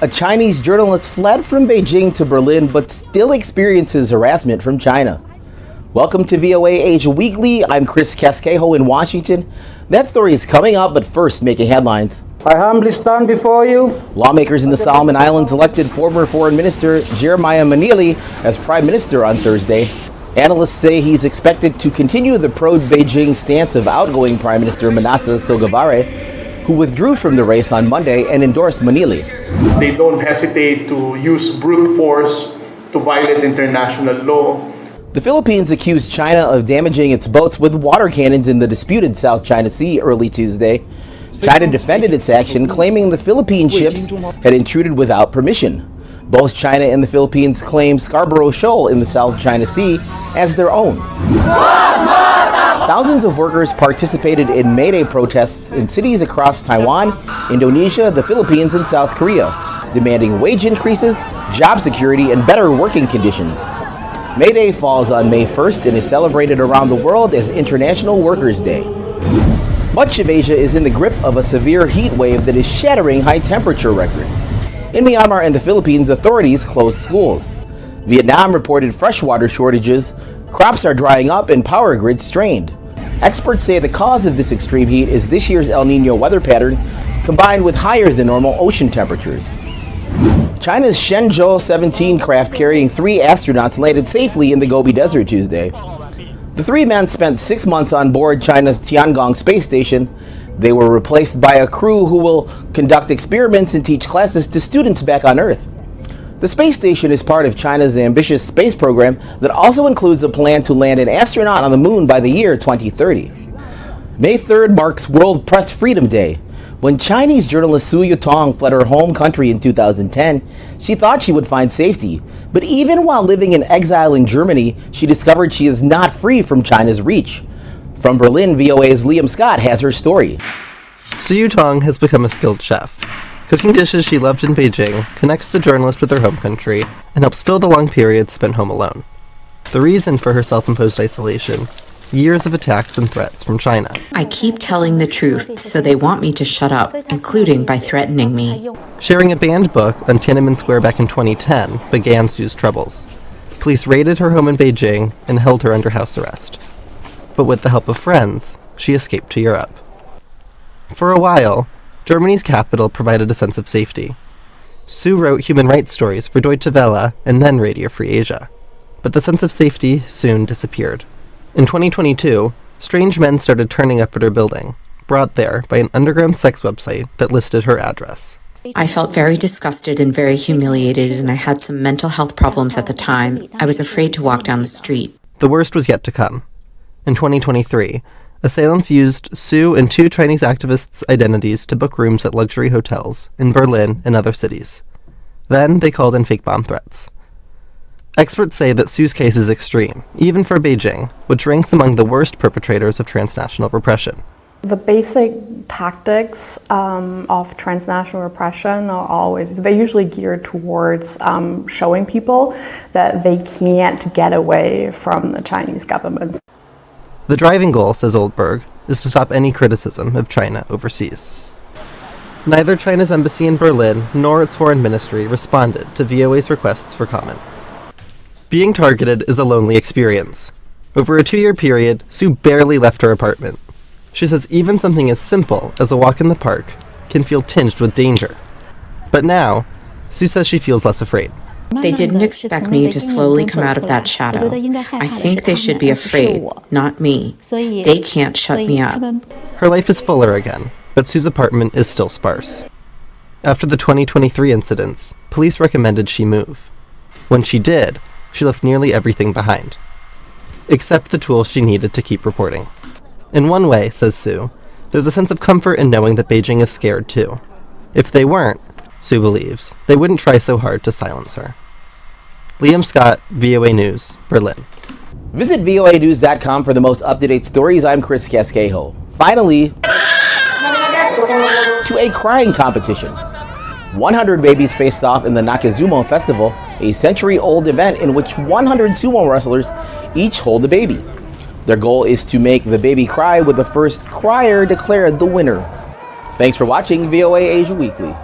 A Chinese journalist fled from Beijing to Berlin but still experiences harassment from China. Welcome to VOA Asia Weekly. I'm Chris Casquejo in Washington. That story is coming up, but first, making headlines. I humbly stand before you. Lawmakers in the Solomon Islands elected former Foreign Minister Jeremiah Manili as Prime Minister on Thursday. Analysts say he's expected to continue the pro-Beijing stance of outgoing Prime Minister Manasseh Sogavare, who withdrew from the race on Monday and endorsed Manili. They don't hesitate to use brute force to violate international law. The Philippines accused China of damaging its boats with water cannons in the disputed South China Sea early Tuesday. China defended its action, claiming the Philippine ships had intruded without permission. Both China and the Philippines claim Scarborough Shoal in the South China Sea as their own. Thousands of workers participated in May Day protests in cities across Taiwan, Indonesia, the Philippines, and South Korea, demanding wage increases, job security, and better working conditions. May Day falls on May 1st and is celebrated around the world as International Workers' Day. Much of Asia is in the grip of a severe heat wave that is shattering high temperature records. In Myanmar and the Philippines, authorities closed schools. Vietnam reported freshwater shortages, crops are drying up, and power grids strained. Experts say the cause of this extreme heat is this year's El Nino weather pattern, combined with higher than normal ocean temperatures. China's Shenzhou 17 craft carrying 3 astronauts landed safely in the Gobi Desert Tuesday. The 3 men spent 6 months on board China's Tiangong space station. They were replaced by a crew who will conduct experiments and teach classes to students back on Earth. The space station is part of China's ambitious space program that also includes a plan to land an astronaut on the moon by the year 2030. May 3rd marks World Press Freedom Day. When Chinese journalist Su Yutong fled her home country in 2010, she thought she would find safety. But even while living in exile in Germany, she discovered she is not free from China's reach. From Berlin, VOA's Liam Scott has her story. Su Yutong has become a skilled chef. Cooking dishes she loved in Beijing connects the journalist with her home country and helps fill the long periods spent home alone. The reason for her self-imposed isolation: years of attacks and threats from China. I keep telling the truth, so they want me to shut up, including by threatening me. Sharing a banned book on Tiananmen Square back in 2010 began Su's troubles. Police raided her home in Beijing and held her under house arrest. But with the help of friends, she escaped to Europe. For a while, Germany's capital provided a sense of safety. Su wrote human rights stories for Deutsche Welle and then Radio Free Asia. But the sense of safety soon disappeared. In 2022, strange men started turning up at her building, brought there by an underground sex website that listed her address. I felt very disgusted and very humiliated, and I had some mental health problems at the time. I was afraid to walk down the street. The worst was yet to come. In 2023, assailants used Su and 2 Chinese activists' identities to book rooms at luxury hotels in Berlin and other cities. Then they called in fake bomb threats. Experts say that Su's case is extreme, even for Beijing, which ranks among the worst perpetrators of transnational repression. The basic tactics of transnational repression they're usually geared towards showing people that they can't get away from the Chinese government. The driving goal, says Oldberg, is to stop any criticism of China overseas. Neither China's embassy in Berlin nor its foreign ministry responded to VOA's requests for comment. Being targeted is a lonely experience. Over a 2-year period, Su barely left her apartment. She says even something as simple as a walk in the park can feel tinged with danger. But now, Su says she feels less afraid. They didn't expect me to slowly come out of that shadow. I think they should be afraid, not me. They can't shut me up. Her life is fuller again, but Su's apartment is still sparse. After the 2023 incidents, police recommended she move. When she did, she left nearly everything behind, except the tools she needed to keep reporting. In one way, says Su, there's a sense of comfort in knowing that Beijing is scared too. If they weren't, Su believes, they wouldn't try so hard to silence her. Liam Scott, VOA News, Berlin. Visit voanews.com for the most up-to-date stories. I'm Chris Casquejo. Finally, to a crying competition. 100 babies faced off in the Nakazumo Festival, a century-old event in which 100 sumo wrestlers each hold a baby. Their goal is to make the baby cry, with the first crier declared the winner. Thanks for watching VOA Asia Weekly.